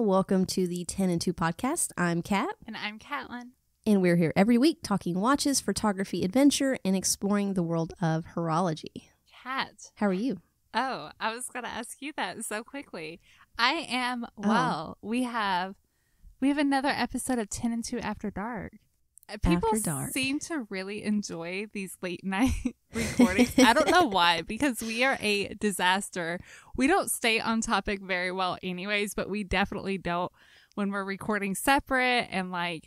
Welcome to the 10 and 2 podcast. I'm Kat. And I'm Catlin. And we're here every week talking watches, photography, adventure, and exploring the world of horology. Kat. How are you? Oh, I was going to ask you that so quickly. I am well. We have another episode of 10 and 2 After Dark. People seem to really enjoy these late night recordings. I don't know why, because we are a disaster. We don't stay on topic very well anyways, but we definitely don't when we're recording separate and I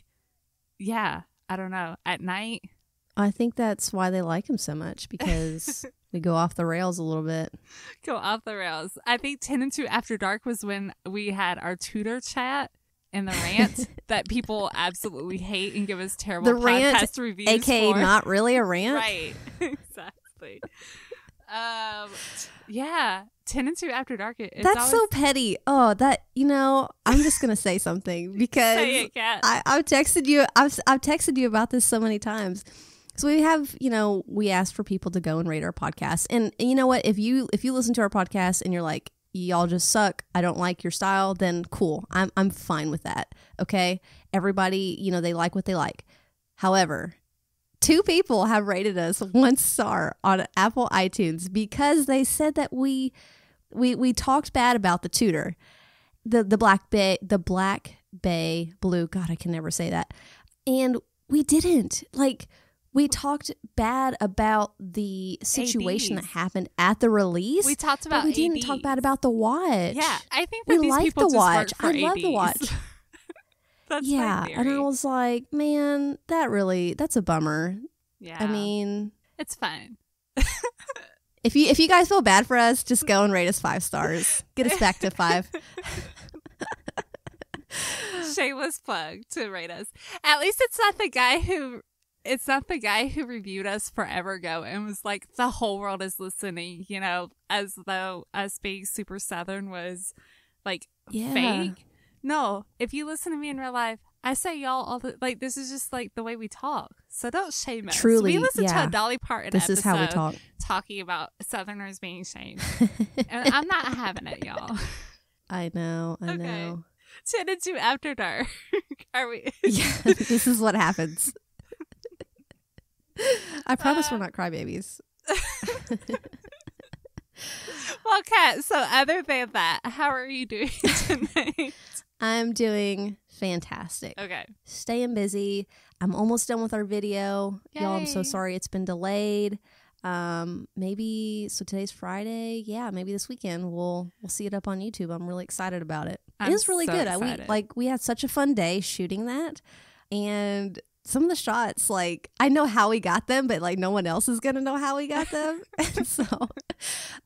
don't know, at night. I think that's why they like them so much, because we go off the rails a little bit. Go off the rails. I think 10 and 2 After Dark was when we had our tutor chat. And the rant that people absolutely hate and give us terrible podcast reviews aka for. Not really a rant. Right. Exactly. 10 and 2 After Dark. That's always so petty. Oh, I'm just going to say something because say it, Kat. I've texted you about this so many times. So we have, we asked for people to go and rate our podcast. And you know what? If you listen to our podcast and you're like, y'all just suck, I don't like your style, then cool. I'm fine with that. Okay. Everybody, they like what they like. However, 2 people have rated us 1 star on Apple iTunes because they said that we talked bad about the tutor, the Black Bay Blue. God, I can never say that. And we didn't. We talked bad about the situation that happened at the release. We talked about but we didn't talk bad about the watch. Yeah, I think that we these like people the just watch. work for I ADs. love the watch. That's yeah, and I was like, man, that's a bummer. Yeah, I mean, it's fine. if you guys feel bad for us, just go and rate us 5 stars. Get us back to 5. Shameless plug to rate us. At least it's not the guy who reviewed us forever ago and was like, the whole world is listening, as though us being super Southern was fake. No, if you listen to me in real life, I say y'all all the, this is just the way we talk. So don't shame us. Truly, we listened to a Dolly Parton this episode is how we talk. Talking about Southerners being shamed. And I'm not having it, y'all. I know. 10 and 2 After Dark. Are we? Yeah, this is what happens. I promise we're not crybabies. Well, Kat, so other than that, how are you doing tonight? I'm doing fantastic. Okay. Staying busy. I'm almost done with our video. Yay. Y'all, I'm so sorry it's been delayed. Maybe, so today's Friday. Yeah, maybe this weekend we'll see it up on YouTube. I'm really excited about it. It is really good. We had such a fun day shooting that. And some of the shots, I know how we got them, but no one else is gonna know how we got them. So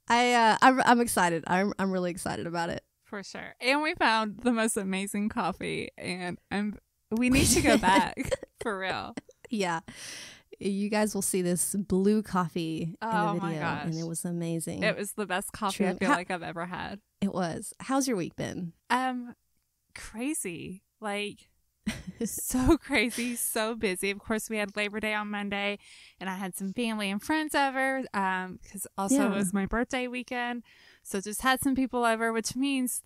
I'm excited. I'm really excited about it. For sure. And we found the most amazing coffee, and we need to go back for real. Yeah. You guys will see this blue coffee in the video. My gosh. And it was amazing. It was the best coffee I feel like I've ever had. It was. How's your week been? Crazy. So crazy, so busy. Of course, we had Labor Day on Monday, and I had some family and friends over because it was my birthday weekend. So just had some people over, which means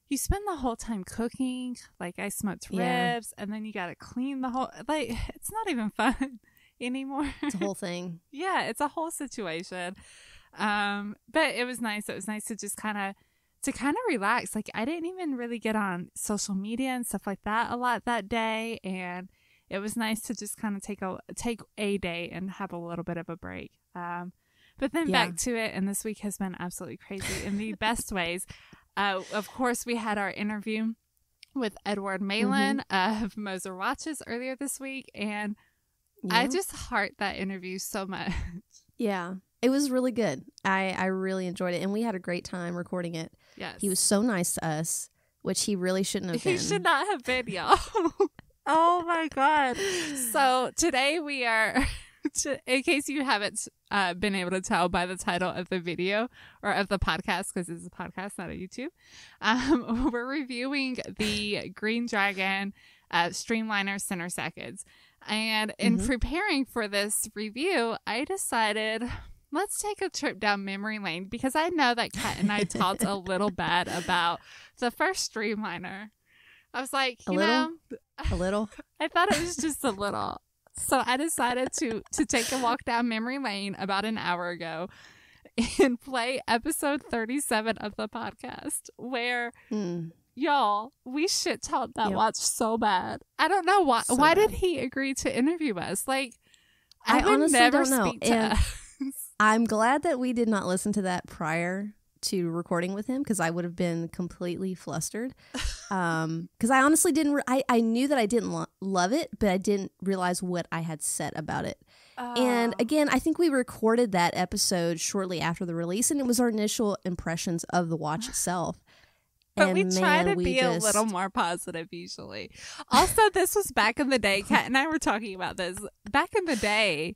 you spend the whole time cooking. I smoked ribs, and then you got to clean the whole. It's not even fun anymore. It's a whole thing. Yeah, it's a whole situation. But it was nice. It was nice to just kind of relax. I didn't even really get on social media and stuff like that a lot that day, and it was nice to just kind of take a day and have a little bit of a break. But then back to it, and this week has been absolutely crazy in the best ways. Of course, we had our interview with Edward Malin of Moser Watches earlier this week, and I just heart that interview so much. Yeah. It was really good. I really enjoyed it, and we had a great time recording it. Yes. He was so nice to us, which he really shouldn't have been. He should not have been, y'all. Oh my God. So today we are, in case you haven't been able to tell by the title of the video or of the podcast, because it's a podcast, not a YouTube, we're reviewing the Green Dragon Streamliner Center Seconds. And in preparing for this review, I decided, let's take a trip down memory lane, because I know that Kat and I talked a little bad about the first Streamliner. I was like, a little. I thought it was just a little. So I decided to take a walk down memory lane about an hour ago and play episode 37 of the podcast, where y'all, we shit talked that watch so bad. I don't know why. Why did he agree to interview us? Like, I would honestly never don't know. Speak to us. I'm glad that we did not listen to that prior to recording with him, because I would have been completely flustered. Because I honestly didn't. I knew that I didn't love it, but I didn't realize what I had said about it. And again, I think we recorded that episode shortly after the release, and it was our initial impressions of the watch itself. But we try to be a little more positive usually. Also, this was back in the day. Kat and I were talking about this. Back in the day,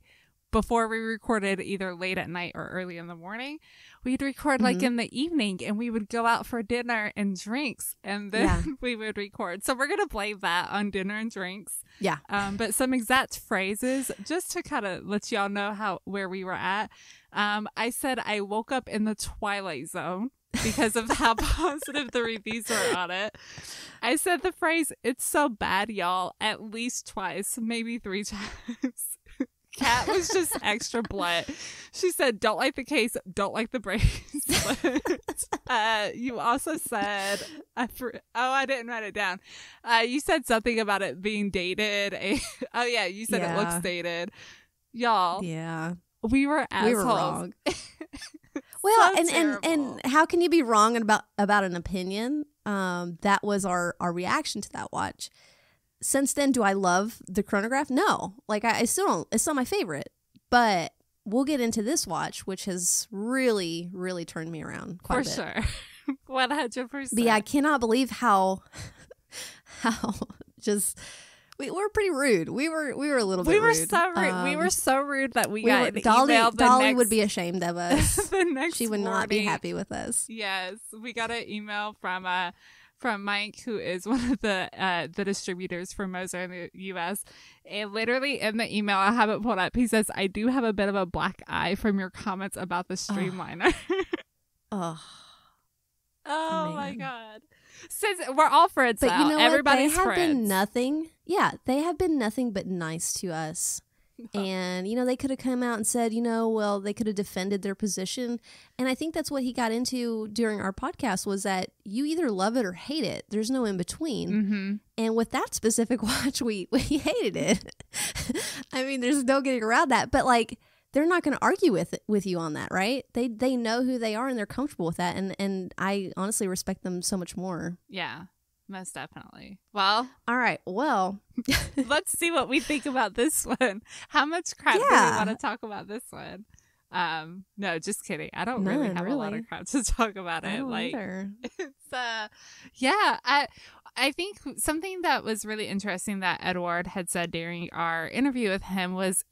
before we recorded either late at night or early in the morning, we'd record like in the evening, and we would go out for dinner and drinks, and then we would record. So we're going to blame that on dinner and drinks. Yeah. But some exact phrases, just to kind of let y'all know where we were at. I said I woke up in the Twilight Zone because of how positive the reviews were on it. I said the phrase, "It's so bad, y'all," at least twice, maybe 3 times. Kat was just extra blunt. She said, "Don't like the case, don't like the bracelet." You also said, I didn't write it down. You said something about it being dated. Oh yeah, you said it looks dated. Y'all. Yeah. We were assholes. We were wrong. Well, so and how can you be wrong about an opinion? That was our reaction to that watch. Since then, do I love the chronograph? No. Like, I still don't. It's not my favorite. But we'll get into this watch, which has really, really turned me around quite a bit. For sure. 100%. But yeah, I cannot believe how just... We were pretty rude. We were a little bit rude. We were so rude. We were so rude that we got Dolly would be ashamed of us. The next she would morning. Not be happy with us. Yes, we got an email from Mike, who is one of the distributors for Moser in the U.S. And literally in the email, I have it pulled up. He says, "I do have a bit of a black eye from your comments about the Streamliner." Oh my God. Since we're all friends, but now. You know Everybody's what? They have friends. been nothing. Yeah, they have been nothing but nice to us. And, they could have come out and said, well, they could have defended their position. And I think that's what he got into during our podcast, was that you either love it or hate it. There's no in between. Mm-hmm. And with that specific watch, we hated it. I mean, there's no getting around that. But like, they're not going to argue with you on that, right? They know who they are and they're comfortable with that. And I honestly respect them so much more. Yeah. Most definitely. Well, all right. Well, let's see what we think about this one. How much crap do we want to talk about this one? No, just kidding. I don't really have a lot of crap to talk about it. Like, it's I think something that was really interesting that Edward had said during our interview with him was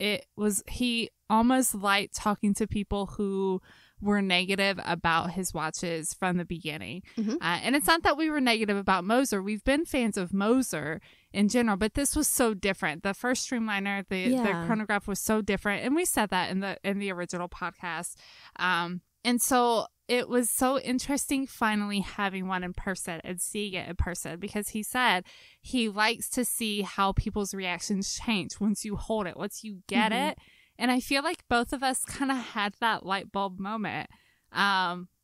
he almost liked talking to people who were negative about his watches from the beginning. Mm-hmm. And it's not that we were negative about Moser. We've been fans of Moser in general, but this was so different. The first Streamliner, the chronograph was so different. And we said that in the original podcast. And so it was so interesting finally having one in person and seeing it in person, because he said he likes to see how people's reactions change once you hold it, once you get it. And I feel like both of us kind of had that light bulb moment,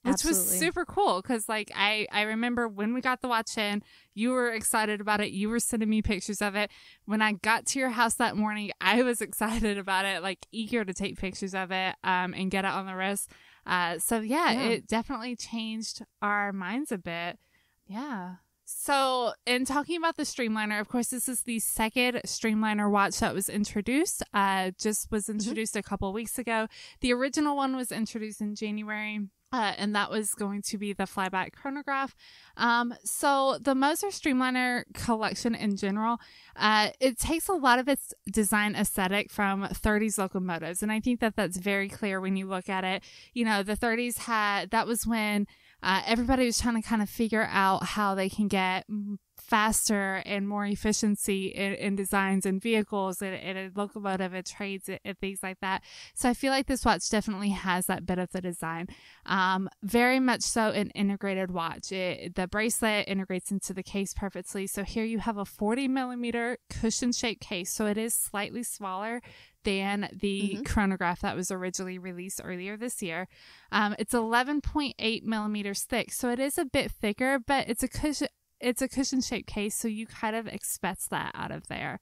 which was super cool. Because like I remember when we got the watch in, you were excited about it. You were sending me pictures of it. When I got to your house that morning, I was excited about it, like eager to take pictures of it and get it on the wrist. So it definitely changed our minds a bit. Yeah. So, in talking about the Streamliner, of course, this is the second Streamliner watch that was introduced. Just was introduced a couple weeks ago. The original one was introduced in January. And that was going to be the Flyby Chronograph. So the Moser Streamliner collection in general, it takes a lot of its design aesthetic from 30s locomotives. And I think that that's very clear when you look at it. You know, the 30s that was when everybody was trying to kind of figure out how they can get faster and more efficiency in designs and vehicles and a locomotive and trades and things like that. So I feel like this watch definitely has that bit of the design. Very much so an integrated watch. The bracelet integrates into the case perfectly. So here you have a 40 millimeter cushion shaped case. So it is slightly smaller than the chronograph that was originally released earlier this year. It's 11.8 millimeters thick. So it is a bit thicker, but it's a cushion shaped case, so you kind of expect that out of there.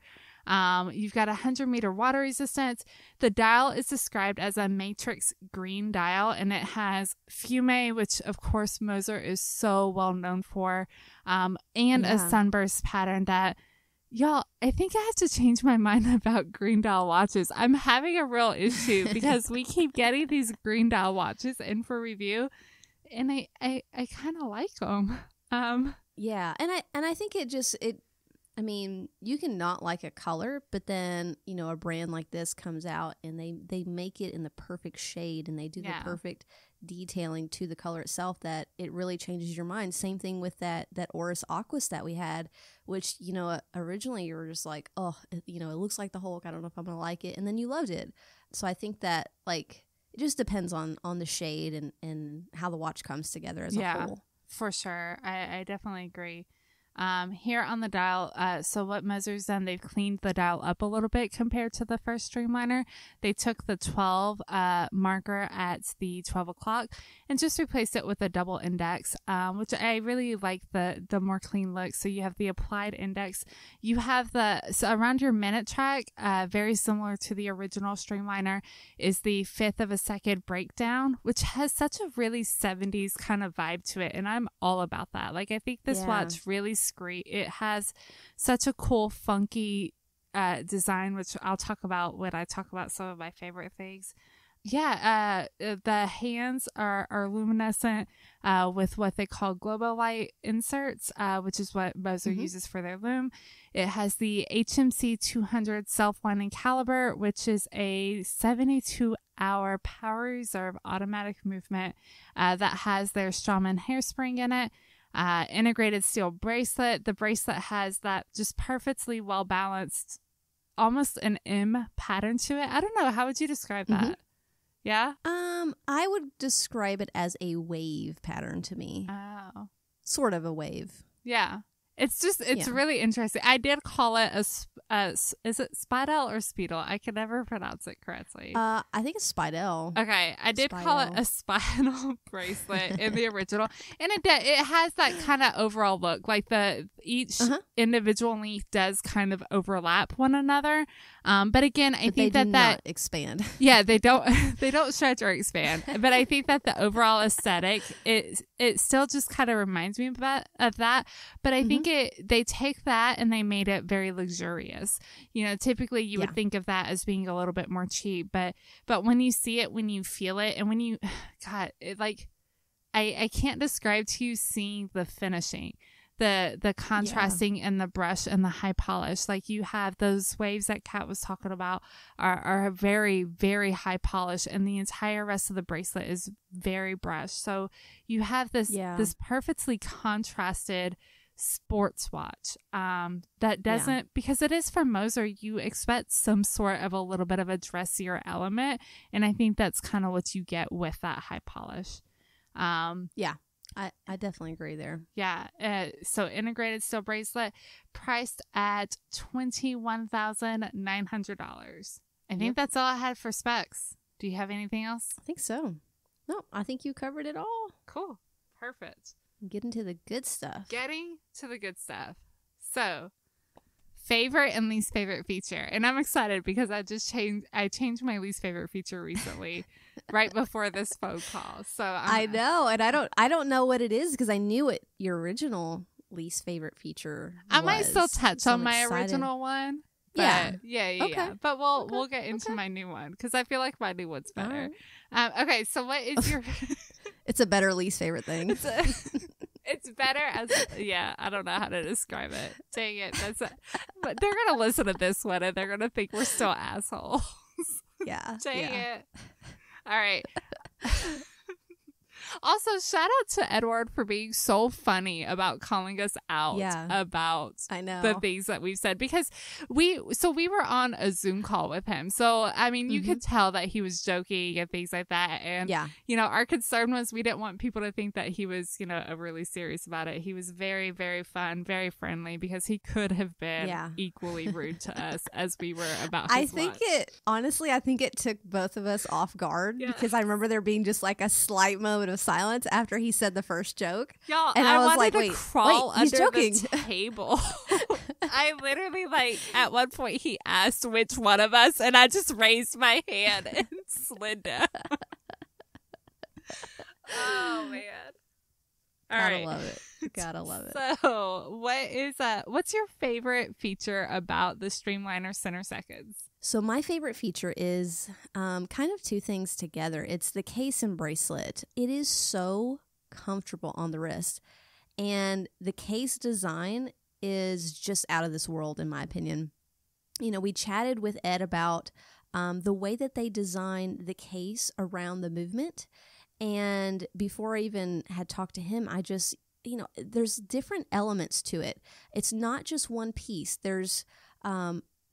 You've got 100-meter water resistance. The dial is described as a matrix green dial, and it has fume, which of course Moser is so well known for, and a sunburst pattern that, y'all, I think I have to change my mind about green dial watches. I'm having a real issue because we keep getting these green dial watches in for review, and I kind of like them. Yeah, and I think I mean, you can not like a color, but then, you know, a brand like this comes out and they make it in the perfect shade and they do the perfect detailing to the color itself that it really changes your mind. Same thing with that Oris Aquas that we had, which, you know, originally you were just like, oh, you know, it looks like the Hulk. I don't know if I'm going to like it. And then you loved it. So I think that, like, it just depends on the shade and how the watch comes together as a whole. For sure. I definitely agree. Here on the dial, so what Moser's done, they've cleaned the dial up a little bit compared to the first Streamliner. They took the 12 marker at the 12 o'clock and just replaced it with a double index, which I really like the more clean look. So you have the applied index. You have so around your minute track, very similar to the original Streamliner, is the 1/5 of a second breakdown, which has such a really 70s kind of vibe to it. And I'm all about that. Like, I think this watch really it has such a cool, funky design, which I'll talk about when I talk about some of my favorite things. Yeah, the hands are luminescent with what they call globo light inserts, which is what Moser uses for their loom. It has the HMC 200 self-winding caliber, which is a 72-hour power reserve automatic movement that has their Straumann hairspring in it. Integrated steel bracelet. The bracelet has that just perfectly well balanced, almost an M pattern to it. I don't know. How would you describe that? Yeah? I would describe it as a wave pattern to me. Oh. Sort of a wave. Yeah. It's really interesting. I did call it is it Spidel or Speedle? I can never pronounce it correctly. I think it's Spidel. Okay, I did call it a Spidel bracelet in the original, and it has that kind of overall look. Like each individual length does kind of overlap one another. But again, I think that not expand. Yeah, they don't stretch or expand. But I think that the overall aesthetic it still just kind of reminds me of that. But I think they take that and they made it very luxurious. You know, typically you would think of that as being a little bit more cheap, but when you see it, when you feel it, and when you, God, it, like, I can't describe to you seeing the finishing, the contrasting and the brush and the high polish. Like, you have those waves that Kat was talking about are very, very high polish, and the entire rest of the bracelet is very brushed. So you have this perfectly contrasted sports watch that doesn't, because it is from Moser, you expect some sort of a little bit of a dressier element, and I think that's kind of what you get with that high polish. I definitely agree there. Yeah. So integrated steel bracelet priced at $21,900. I think that's all I had for specs. Do you have anything else? I think so. No, I think you covered it all. Cool. Perfect. Getting to the good stuff. So, favorite and least favorite feature. And I'm excited because I changed my least favorite feature recently right before this phone call. So I know, and I don't know what it is because I knew it your original least favorite feature I might still touch on my original one. Yeah. But we'll get into my new one because I feel like my new one's better. Right. Okay, so what is your It's a better least favorite thing. It's better as, I don't know how to describe it. Dang it. But they're going to listen to this one and they're going to think we're still assholes. Yeah. Dang it. All right. Also, shout out to Edward for being so funny about calling us out about the things that we've said, because we were on a Zoom call with him. So, I mean, you could tell that he was joking and things like that. And, you know, our concern was we didn't want people to think that he was, you know, really serious about it. He was very, very fun, very friendly, because he could have been equally rude to us as we were about his watch. I think it took both of us off guard, because I remember there being just like a slight moment of silence after he said the first joke. Y'all, and I was wanted like, to crawl he's under joking. the table. I literally, like, at one point he asked which one of us, and I just raised my hand and slid down. Oh, man. All right. Gotta love it. So, what's your favorite feature about the Streamliner Center Seconds? So my favorite feature is kind of two things together. It's the case and bracelet. It is so comfortable on the wrist. And the case design is just out of this world, in my opinion. You know, we chatted with Ed about the way that they design the case around the movement. And before I even had talked to him, I just, you know, there's different elements to it. It's not just one piece. There's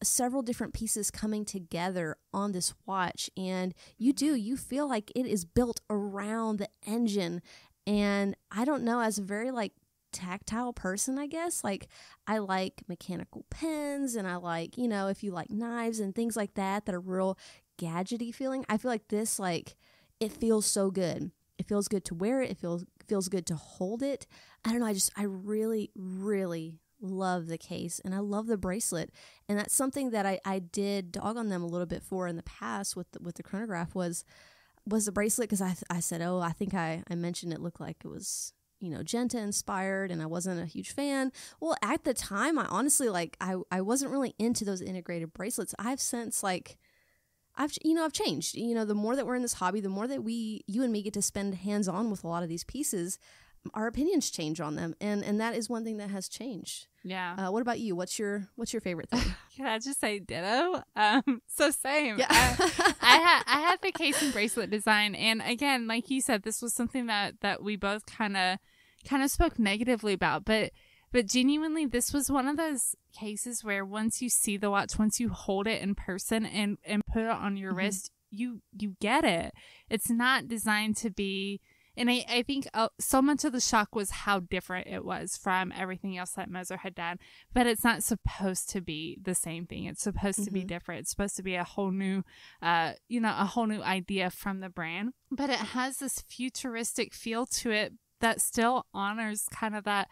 several different pieces coming together on this watch, and you feel like it is built around the engine. And I don't know, as a very like tactile person, I guess, like I like mechanical pens, and I like, you know, if you like knives and things like that are real gadgety feeling, I feel like this, like, it feels so good. It feels good to wear it. It feels good to hold it. I don't know, I really, really love the case, and I love the bracelet. And that's something that I did dog on them a little bit for in the past with the chronograph was the bracelet, because I said, I think I mentioned it looked like it was, you know, Genta inspired, and I wasn't a huge fan. Well, at the time, I honestly, like, I wasn't really into those integrated bracelets. I've since, like, I've changed. You know, the more that we're in this hobby, the more that you and me get to spend hands-on with a lot of these pieces, our opinions change on them, and that is one thing that has changed. Yeah. What about you? What's your favorite thing? Can I just say ditto? So same. Yeah. I had the case and bracelet design, and again, like you said, this was something that we both kind of spoke negatively about, but genuinely, this was one of those cases where once you see the watch, once you hold it in person and put it on your wrist, you get it. It's not designed to be. And I think so much of the shock was how different it was from everything else that Moser had done. But it's not supposed to be the same thing. It's supposed to be different. It's supposed to be a whole new, a whole new idea from the brand. But it has this futuristic feel to it that still honors kind of that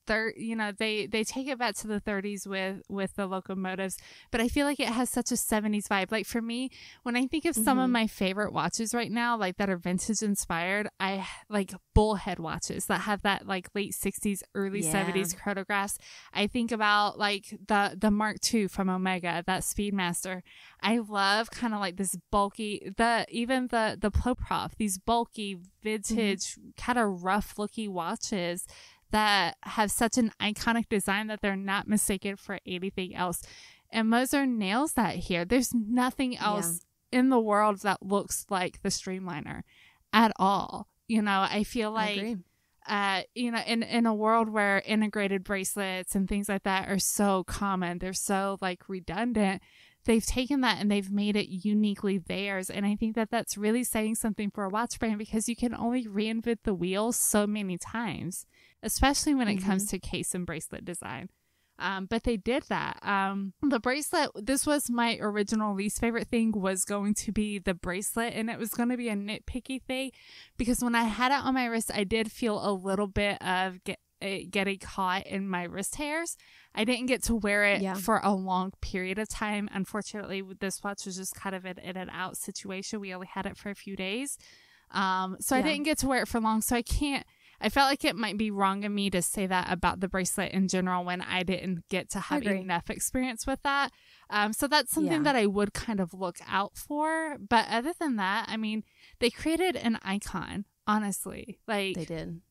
third, you know, they take it back to the 30s with the locomotives, but I feel like it has such a 70s vibe. Like for me, when I think of some of my favorite watches right now, like that are vintage inspired, I like bullhead watches that have that like late 60s, early 70s chronographs. I think about like the Mark II from Omega, that Speedmaster. I love kind of like this bulky, even the Ploprof, these bulky vintage kind of rough looking watches that have such an iconic design that they're not mistaken for anything else. And Moser nails that here. There's nothing else in the world that looks like the Streamliner at all. You know, I feel like, you know, in a world where integrated bracelets and things like that are so common, they're so like redundant, they've taken that and they've made it uniquely theirs. And I think that that's really saying something for a watch brand, because you can only reinvent the wheel so many times, especially when it comes to case and bracelet design. But they did that. The bracelet, this was my original least favorite thing, was going to be the bracelet. And it was going to be a nitpicky thing, because when I had it on my wrist, I did feel a little bit of getting caught in my wrist hairs. I didn't get to wear it for a long period of time. Unfortunately, this watch was just kind of an in and out situation. We only had it for a few days. So I didn't get to wear it for long. So I felt like it might be wrong of me to say that about the bracelet in general when I didn't get to have enough experience with that. So that's something that I would kind of look out for. But other than that, I mean, they created an icon honestly. Like, They did.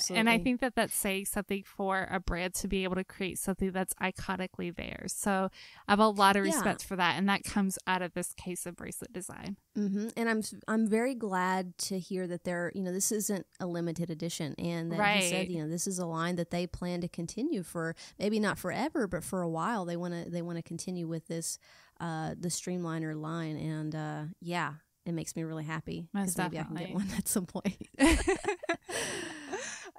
And I think that that's saying something for a brand to be able to create something that's iconically theirs. So I have a lot of respect for that, and that comes out of this case of bracelet design. Mm-hmm. And I'm very glad to hear that they're, this isn't a limited edition, and that he said, this is a line that they plan to continue for maybe not forever, but for a while. They want to continue with this the Streamliner line, and it makes me really happy because maybe I can get one at some point.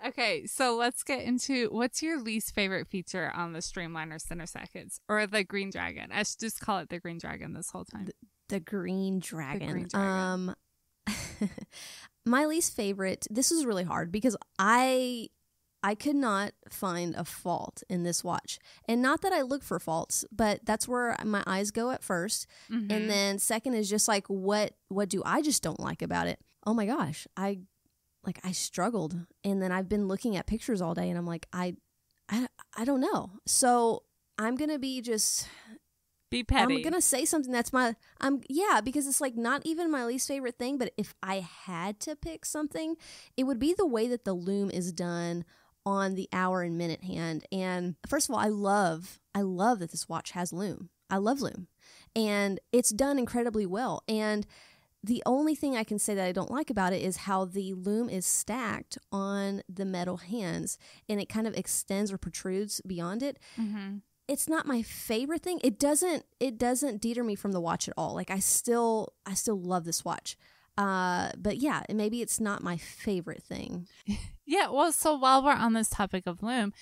Okay, so let's get into what's your least favorite feature on the Streamliner Center Seconds, or the Green Dragon. I should just call it the Green Dragon this whole time. The Green Dragon. The Green Dragon. My least favorite. This is really hard because I could not find a fault in this watch, and not that I look for faults, but that's where my eyes go at first, and then second is just like what do I just don't like about it? Oh my gosh, I struggled, and then I've been looking at pictures all day, and I'm like, I don't know. So I'm gonna be petty. I'm gonna say something that's because it's like not even my least favorite thing, but if I had to pick something, it would be the way that the loom is done on the hour and minute hand. And first of all, I love that this watch has loom. I love loom, and it's done incredibly well. And the only thing I can say that I don't like about it is how the loom is stacked on the metal hands, and it kind of extends or protrudes beyond it. Mm-hmm. It's not my favorite thing. It doesn't deter me from the watch at all. Like I still love this watch. But yeah, maybe it's not my favorite thing. Yeah. Well, so while we're on this topic of loom,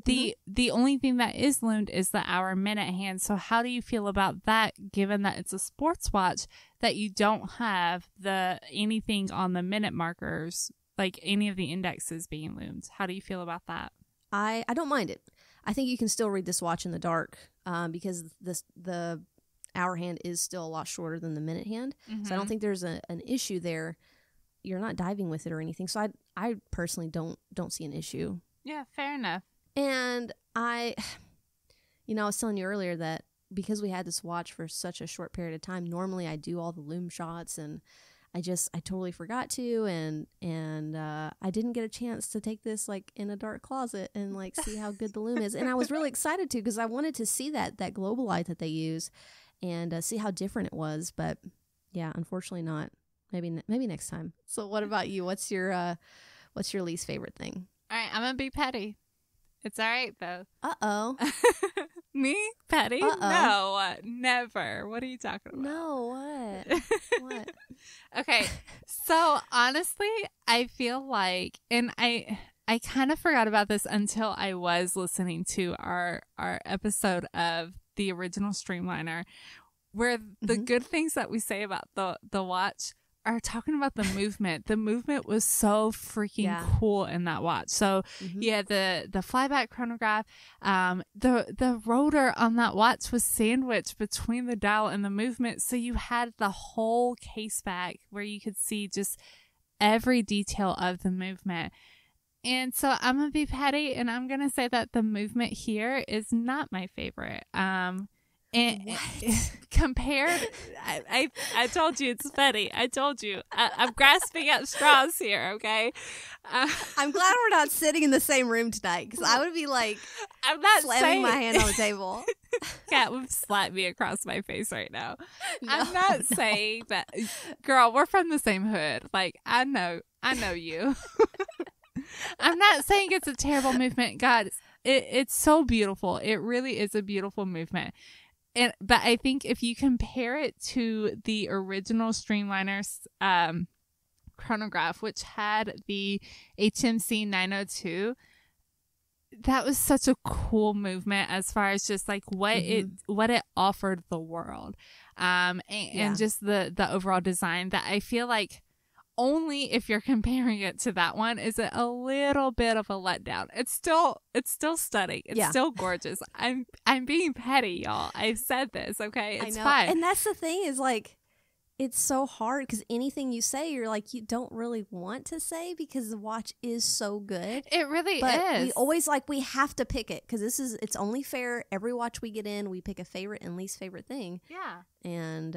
the only thing that is loomed is the hour minute hand. So how do you feel about that, given that it's a sports watch, that you don't have anything on the minute markers, like any of the indexes being loomed? How do you feel about that? I don't mind it. I think you can still read this watch in the dark, because the hour hand is still a lot shorter than the minute hand. Mm-hmm. So I don't think there's an issue there. You're not diving with it or anything. So I personally don't see an issue. Yeah, fair enough. And I was telling you earlier that because we had this watch for such a short period of time, normally I do all the loom shots, and I totally forgot to, and I didn't get a chance to take this like in a dark closet and like see how good the loom is. And I was really excited to, because I wanted to see that global light that they use and see how different it was. But yeah, unfortunately not. Maybe next time. So what about you? What's your least favorite thing? All right, I'm gonna be petty. It's all right, though. Uh-oh. Me? Petty? No, never. What are you talking about? No, what? Okay, so honestly, I feel like, and I kind of forgot about this until I was listening to our episode of the original Streamliner, where the good things that we say about the watch are talking about the movement. The movement was so freaking cool in that watch. So the Flyby Chronograph, the rotor on that watch was sandwiched between the dial and the movement. So you had the whole case back where you could see just every detail of the movement. And so I'm going to be petty, and I'm going to say that the movement here is not my favorite. And compared, I told you it's petty. I told you. I'm grasping at straws here, okay? I'm glad we're not sitting in the same room tonight, because I would be like, I'm not slamming my hand on the table. Kat would slap me across my face right now. No, I'm not saying that. Girl, we're from the same hood. Like, I know you. I'm not saying it's a terrible movement. God, it's so beautiful. It really is a beautiful movement. But I think if you compare it to the original Streamliner's chronograph, which had the HMC 902, that was such a cool movement as far as just like what it offered the world, and just the overall design, that I feel like only if you're comparing it to that one is it a little bit of a letdown. It's still stunning. It's still gorgeous. I'm being petty, y'all. I've said this, okay? It's fine. And that's the thing, is like, it's so hard because anything you say, you're like, you don't really want to say because the watch is so good. It really but is. We always we have to pick it because it's only fair. Every watch we get in, we pick a favorite and least favorite thing. Yeah. And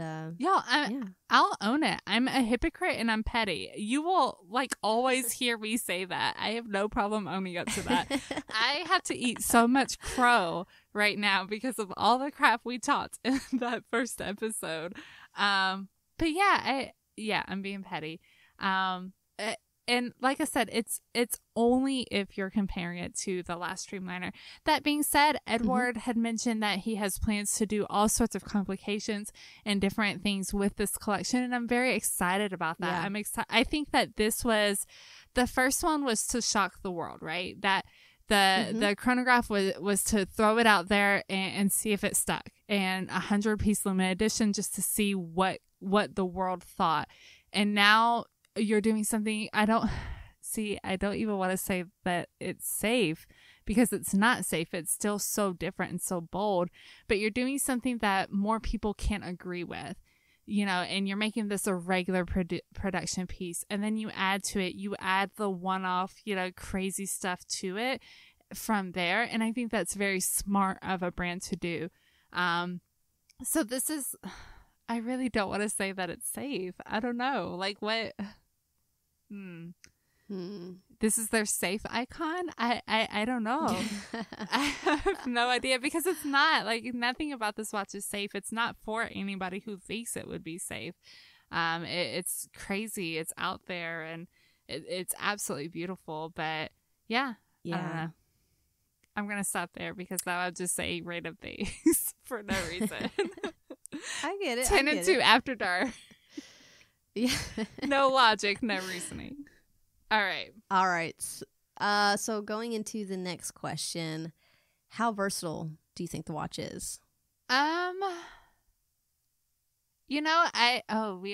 I'll own it. I'm a hypocrite and I'm petty. You will always hear me say that. I have no problem owning up to that. I have to eat so much crow right now because of all the crap we talked in that first episode. But I'm being petty. And like I said, it's only if you're comparing it to the last Streamliner. That being said, Edward had mentioned that he has plans to do all sorts of complications and different things with this collection, and I'm very excited about that. Yeah. I think that this was the first one was to shock the world, right? That the chronograph was to throw it out there and see if it stuck, and 100-piece limited edition just to see what the world thought. And now you're doing something I don't even want to say that it's safe because it's not safe. It's still so different and so bold, but you're doing something that more people can't agree with, and you're making this a regular production piece. And then you add the one-off, crazy stuff to it from there. And I think that's very smart of a brand to do. So this is, I really don't want to say that it's safe. I don't know. What? This is their safe icon? I don't know. I have no idea because it's not. Nothing about this watch is safe. It's not for anybody who thinks it would be safe. It's crazy. It's out there and it's absolutely beautiful. But I don't know. I'm going to stop there because now I'll just say random things for no reason. I get it. 10 and 2 after dark. Yeah. No logic, no reasoning. All right. So going into the next question, how versatile do you think the watch is? We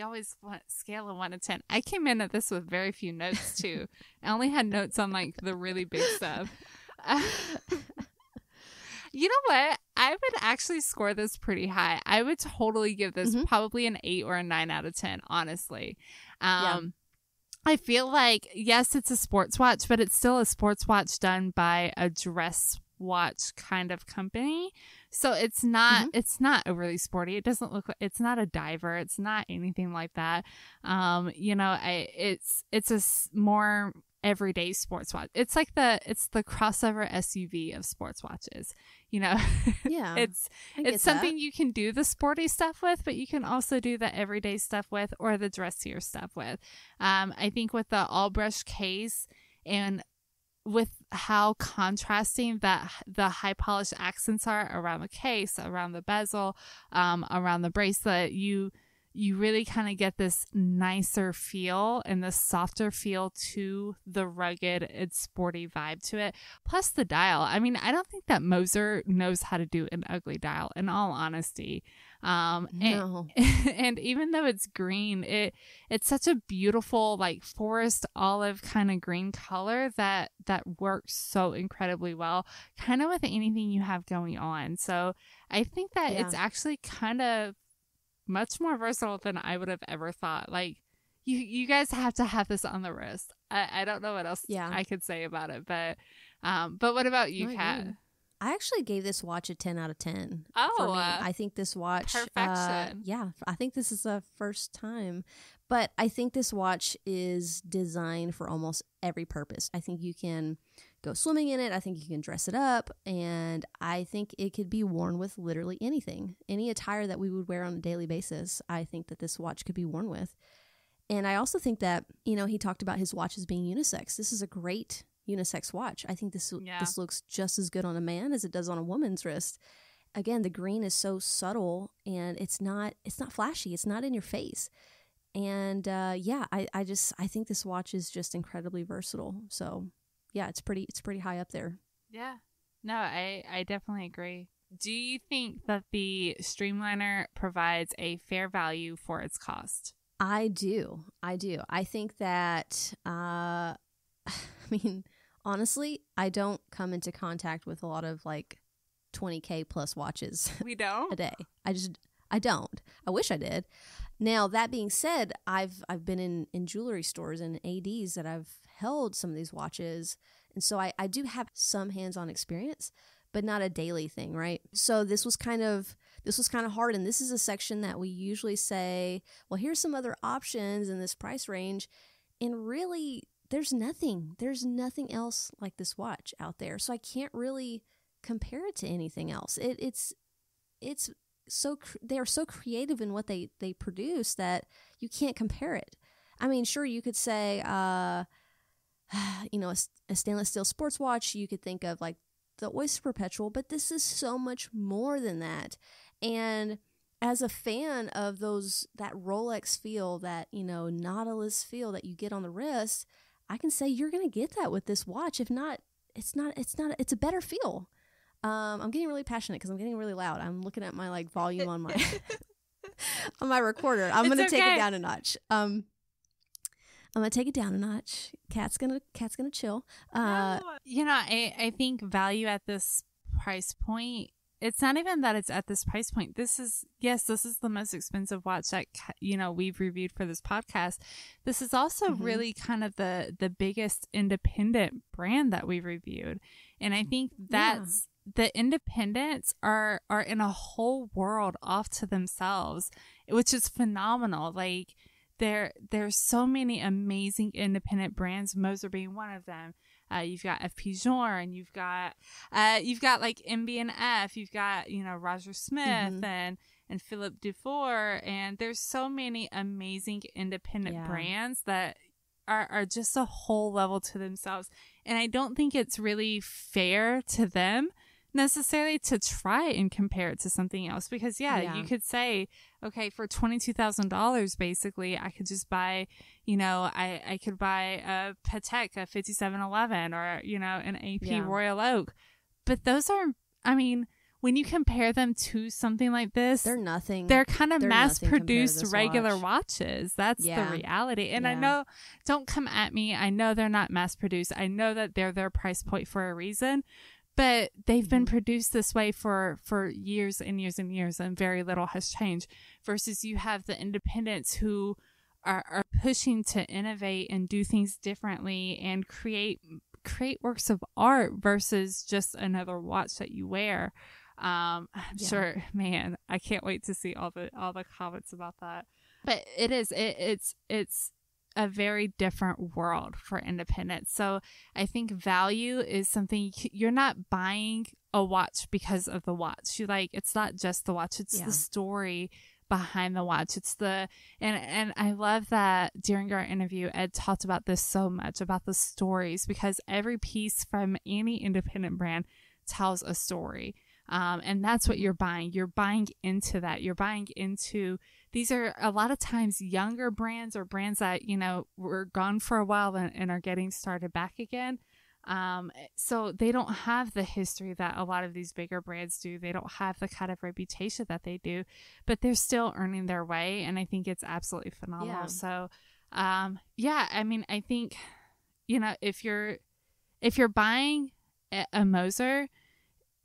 always want scale of 1 to 10. I came in at this with very few notes too. I only had notes on the really big stuff. You know what? I would actually score this pretty high. I would totally give this probably an 8 or a 9 out of 10, honestly. I feel like, yes, it's a sports watch, but it's still a sports watch done by a dress watch kind of company. So it's not overly sporty. It doesn't look like, it's not a diver. It's not anything like that. It's a more everyday sports watch. It's the crossover SUV of sports watches. Yeah. it's something you can do the sporty stuff with, but you can also do the everyday stuff with or the dressier stuff with. I think with the all brush case and with how contrasting that the high polished accents are around the case, around the bezel, around the bracelet, you really kind of get this nicer feel and this softer feel to the rugged and sporty vibe to it. Plus the dial. I mean, I don't think that Moser knows how to do an ugly dial, in all honesty. No. And even though it's green, it's such a beautiful forest olive kind of green color that works so incredibly well, kind of with anything you have going on. So I think that it's actually kind of much more versatile than I would have ever thought. You guys have to have this on the wrist. I don't know what else I could say about it, but what about you, Kat? I actually gave this watch a 10 out of 10. Oh, for me. I think this watch, perfection. I think this is the first time, but I think this watch is designed for almost every purpose. I think you can go swimming in it. I think you can dress it up, and I think it could be worn with literally anything, any attire that we would wear on a daily basis. I think that this watch could be worn with. And I also think that, he talked about his watches being unisex. This is a great unisex watch. I think this looks just as good on a man as it does on a woman's wrist. Again, the green is so subtle and it's not flashy. It's not in your face. And I think this watch is just incredibly versatile. So yeah, it's pretty high up there. Yeah. No, I definitely agree. Do you think that the Streamliner provides a fair value for its cost? I do. I think that, honestly, I don't come into contact with a lot of $20K plus watches. We don't? A day. I don't. I wish I did. Now, that being said, I've been in jewelry stores and ADs that I've held some of these watches. And so I do have some hands-on experience, but not a daily thing, right? So this was kind of hard. And this is a section that we usually say, well, here's some other options in this price range. And really, there's nothing else like this watch out there. So I can't really compare it to anything else. It's so they're so creative in what they produce that you can't compare it. I mean, sure, you could say, a stainless steel sports watch. You could think of like the Oyster Perpetual, but this is so much more than that. And as a fan of that Rolex feel, that Nautilus feel that you get on the wrist, I can say you're going to get that with this watch. If not, it's a better feel. I'm getting really passionate because I'm getting really loud. I'm looking at my like volume on my on my recorder. I'm going to take it down a notch. I'm going to take it down a notch. Cat's gonna chill. I think value at this price point, it's not even that it's at this price point. This is the most expensive watch that, we've reviewed for this podcast. This is also really kind of the biggest independent brand that we've reviewed. And I think that's the independents are in a whole world off to themselves, which is phenomenal. Like there's so many amazing independent brands, Moser being one of them. You've got FP Journe, you've got like MB&F, you've got, Roger Smith and Philippe Dufour, and there's so many amazing independent brands that are just a whole level to themselves. And I don't think it's really fair to them necessarily to try and compare it to something else, because you could say, okay, for $22,000 basically I could just buy, I could buy a Patek, a 5711, or an AP Royal Oak, but those are, when you compare them to something like this, they're nothing. They're kind of mass-produced regular watches. That's the reality. And I know, don't come at me, I know they're not mass-produced. I know that they're their price point for a reason. But they've been produced this way for years and years and years, and very little has changed. Versus you have the independents who are pushing to innovate and do things differently and create works of art versus just another watch that you wear. I'm sure, man, I can't wait to see all the comments about that. But it's a very different world for independence. So I think value is something you're not buying a watch because of the watch. It's not just the watch, it's the story behind the watch. It's and I love that during our interview, Ed talked about this so much, about the stories, because every piece from any independent brand tells a story. And that's what you're buying. You're buying into that. You're buying into, these are a lot of times younger brands, or brands that, were gone for a while and are getting started back again. So they don't have the history that a lot of these bigger brands do. They don't have the kind of reputation that they do, but they're still earning their way. And I think it's absolutely phenomenal. Yeah. So, I think, if you're buying a Moser,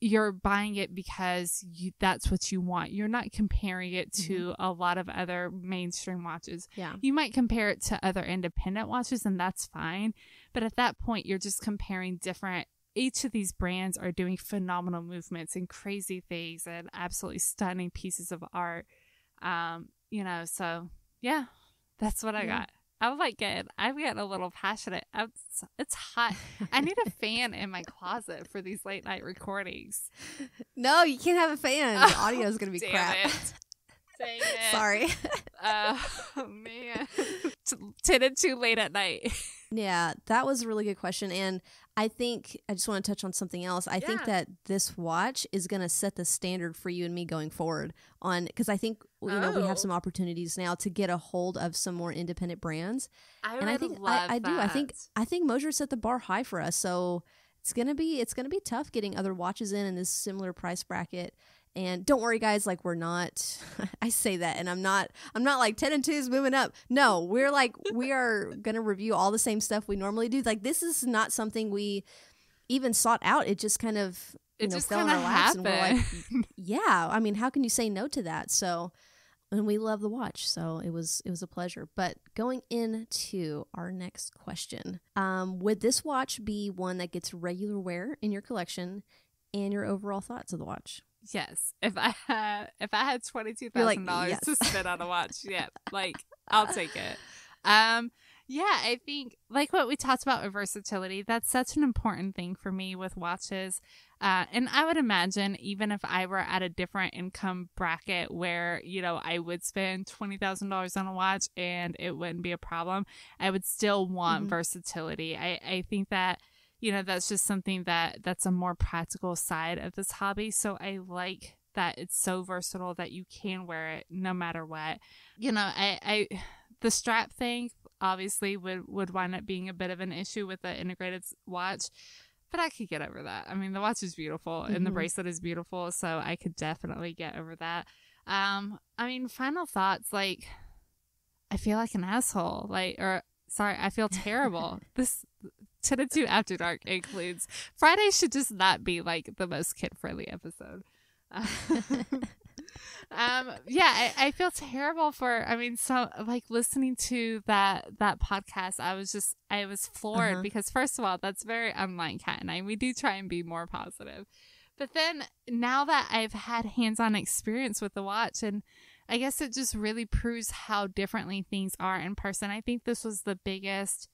you're buying it because that's what you want. You're not comparing it to a lot of other mainstream watches. Yeah. You might compare it to other independent watches, and that's fine. But at that point, you're just comparing different. Each of these brands are doing phenomenal movements and crazy things and absolutely stunning pieces of art. So yeah, that's what I got. I'm getting a little passionate. It's hot. I need a fan in my closet for these late night recordings. No, you can't have a fan. The audio is going to be crap. Dang it. Sorry. Oh, man. 10 and 2 late at night. Yeah, that was a really good question. And I think I just want to touch on something else. I think that this watch is going to set the standard for you and me going forward because I think we have some opportunities now to get a hold of some more independent brands. I think I think Moser set the bar high for us. So it's gonna be tough getting other watches in this similar price bracket. And don't worry, guys, we're not, I say that, and I'm not like 10 and 2 is moving up. No, we are going to review all the same stuff we normally do. This is not something we even sought out. It just kind of, fell in our laps. And we're like, yeah, how can you say no to that? So and we love the watch, so it was a pleasure. But going into our next question, would this watch be one that gets regular wear in your collection, and your overall thoughts of the watch? Yes. If I had $22,000 to spend on a watch, yeah, like I'll take it. Yeah, I think like what we talked about with versatility, that's such an important thing for me with watches. And I would imagine even if I were at a different income bracket where, you know, I would spend $20,000 on a watch and it wouldn't be a problem, I would still want versatility. I think that, you know, that's just something that's a more practical side of this hobby. So I like that it's so versatile that you can wear it no matter what. You know, the strap thing obviously would wind up being a bit of an issue with the integrated watch, but I could get over that. I mean, the watch is beautiful and the bracelet is beautiful, so I could definitely get over that. I mean, final thoughts, like, I feel like an asshole, I feel terrible. This 10 to 2 After Dark includes Friday should just not be like the most kid-friendly episode. Yeah, I feel terrible for, I mean, so like listening to that podcast, I was floored because first of all, that's very unlike Kat and I. We do try and be more positive. But then now that I've had hands-on experience with the watch, and I guess it just really proves how differently things are in person. I think this was the biggest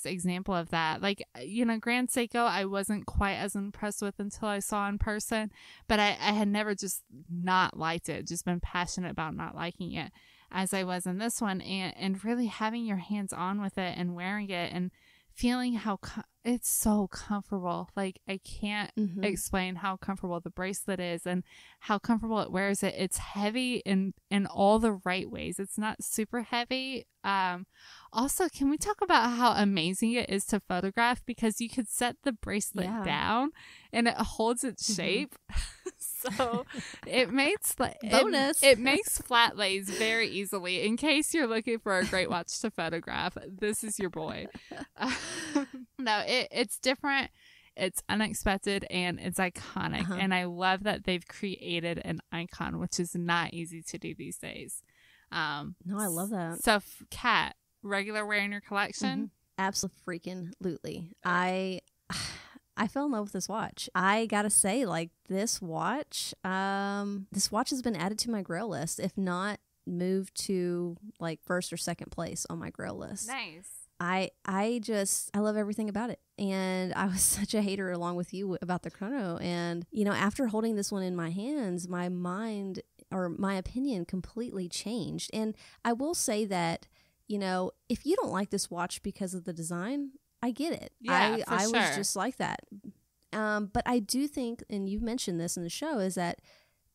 example of that. Like, you know, Grand Seiko, I wasn't quite as impressed with until I saw in person, but I had never just not liked it, just been passionate about not liking it as I was in this one. And really having your hands on with it and wearing it and feeling how it's so comfortable. Like, I can't explain how comfortable the bracelet is and how comfortable it wears it. It's heavy in all the right ways. It's not super heavy. Also, can we talk about how amazing it is to photograph, because you could set the bracelet down and it holds its shape. So it makes bonus. It makes flat lays very easily. In case you're looking for a great watch to photograph, this is your boy. No, it's different. It's unexpected and it's iconic. And I love that they've created an icon, which is not easy to do these days. No, I love that. So, Kat, regular wear in your collection? Absolutely. I fell in love with this watch. I gotta say, like, this watch has been added to my grail list, if not moved to like first or second place on my grail list. Nice. I love everything about it. And I was such a hater along with you about the chrono. And, you know, after holding this one in my hands, my mind or my opinion completely changed. And I will say that, you know, if you don't like this watch because of the design, I get it. Yeah, I was just like that. But I do think, and you mentioned this in the show, is that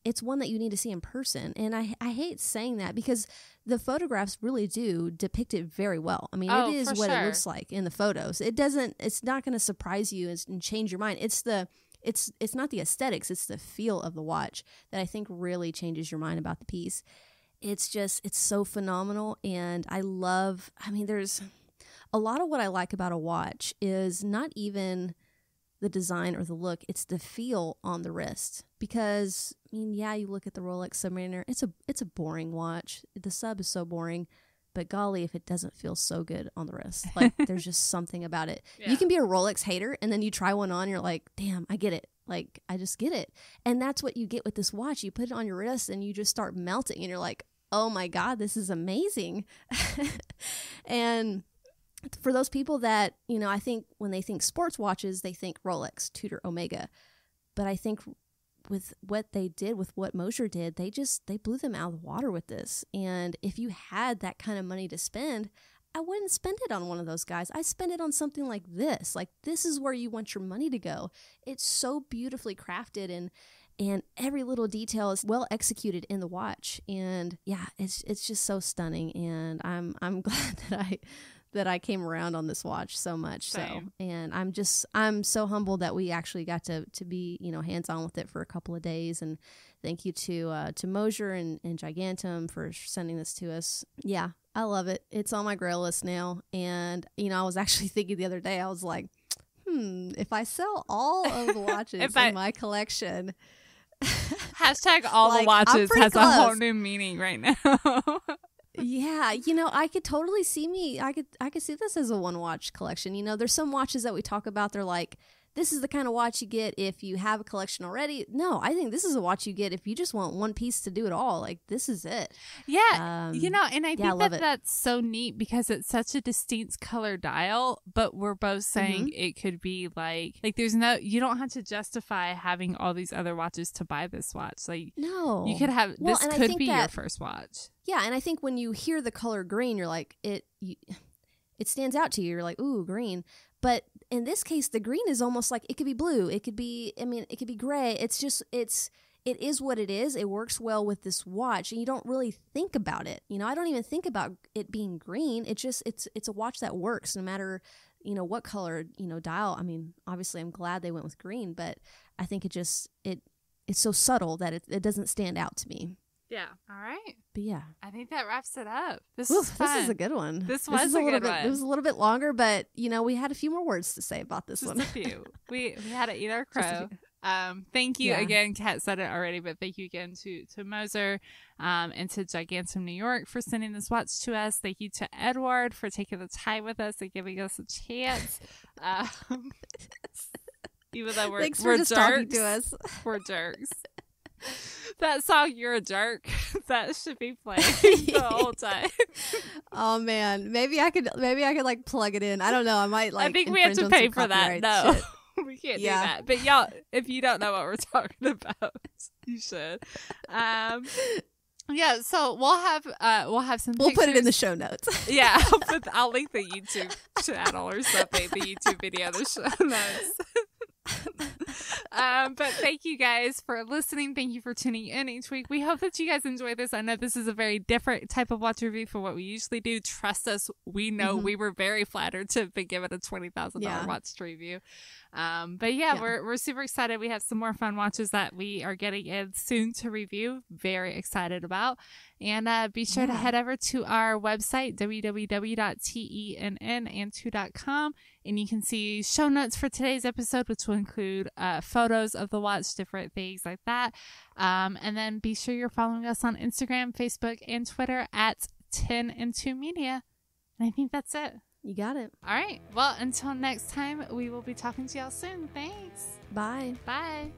it's one that you need to see in person. And I hate saying that because the photographs really do depict it very well. I mean, it is what it looks like in the photos. It's not going to surprise you and change your mind. It's not the aesthetics, it's the feel of the watch that I think really changes your mind about the piece. It's so phenomenal. And there's a lot of what I like about a watch is not even the design or the look, it's the feel on the wrist. Because, I mean, yeah, you look at the Rolex Submariner, it's a boring watch. The sub is so boring, but golly, if it doesn't feel so good on the wrist. Like, there's just something about it. Yeah. You can be a Rolex hater, and then you try one on, you're like, damn, I get it. Like, I just get it. And that's what you get with this watch. You put it on your wrist, and you just start melting, and you're like, oh my God, this is amazing. And for those people that, you know, I think when they think sports watches, they think Rolex, Tudor, Omega. But I think with what they did, with what Moser did, they blew them out of the water with this. And if you had that kind of money to spend, I wouldn't spend it on one of those guys. I spend it on something like this. Like, this is where you want your money to go. It's so beautifully crafted, and every little detail is well executed in the watch. And yeah, it's just so stunning. And I'm glad that I came around on this watch so much. Same. So, and I'm so humbled that we actually got to be, you know, hands-on with it for a couple of days. And thank you to Moser and Gigantum for sending this to us. Yeah, I love it. It's on my grail list now. And, you know, I was actually thinking the other day, I was like, if I sell all of the watches in my collection, Hashtag all Like, the watches has close. a whole new meaning right now. Yeah, I could totally see I could see this as a one watch collection. There's some watches that we talk about. They're like, this is the kind of watch you get if you have a collection already. No, I think this is a watch you get if you just want one piece to do it all. Like, this is it. Yeah. And I think love it. that's so neat because it's such a distinct color dial, but we're both saying it could be like there's you don't have to justify having all these other watches to buy this watch. Like, no, you could have, this could be your first watch. Yeah. And I think when you hear the color green, you're like, it stands out to you. You're like, ooh, green. But in this case, the green is almost like, it could be blue. It could be, it could be gray. It's just, it is what it is. It works well with this watch, and you don't really think about it. I don't even think about it being green. It's just, it's a watch that works no matter, what color, dial. Obviously I'm glad they went with green, but I think it's so subtle that it doesn't stand out to me. Yeah. All right. But yeah, I think that wraps it up. This was fun. This is a good one. This was a good one. It was a little bit longer, but we had a few more words to say about this one. Just a few. We had to eat our crow. Thank you again. Kat said it already, but thank you again to Moser and to Gigantum New York for sending this watch to us. Thank you to Edward for taking the time with us and giving us a chance. Even though we're just jerks, talking to us. We're jerks. That song, "You're a Jerk," that should be playing the whole time. Oh man, maybe I could like plug it in. I don't know. I might like. I think we have to pay for that. No, we can't do that. But y'all, if you don't know what we're talking about, you should. Yeah, so we'll have some. We'll pictures. put it in the show notes. Yeah, I'll link the YouTube channel or something, the YouTube video, the show notes. But thank you guys for listening. Thank you for tuning in each week. We hope that you guys enjoy this. I know this is a very different type of watch review from what we usually do. Trust us, we know we were very flattered to have been given a $20,000 watch to review. But we're super excited. We have some more fun watches that we are getting in soon to review. Very excited about. And be sure to head over to our website, www.tennand2.com, and you can see show notes for today's episode, which will include photos of the watch, different things like that. And then be sure you're following us on Instagram, Facebook, and Twitter at Tenn&2Media. And I think that's it. You got it. All right. Well, until next time, we will be talking to y'all soon. Thanks. Bye. Bye.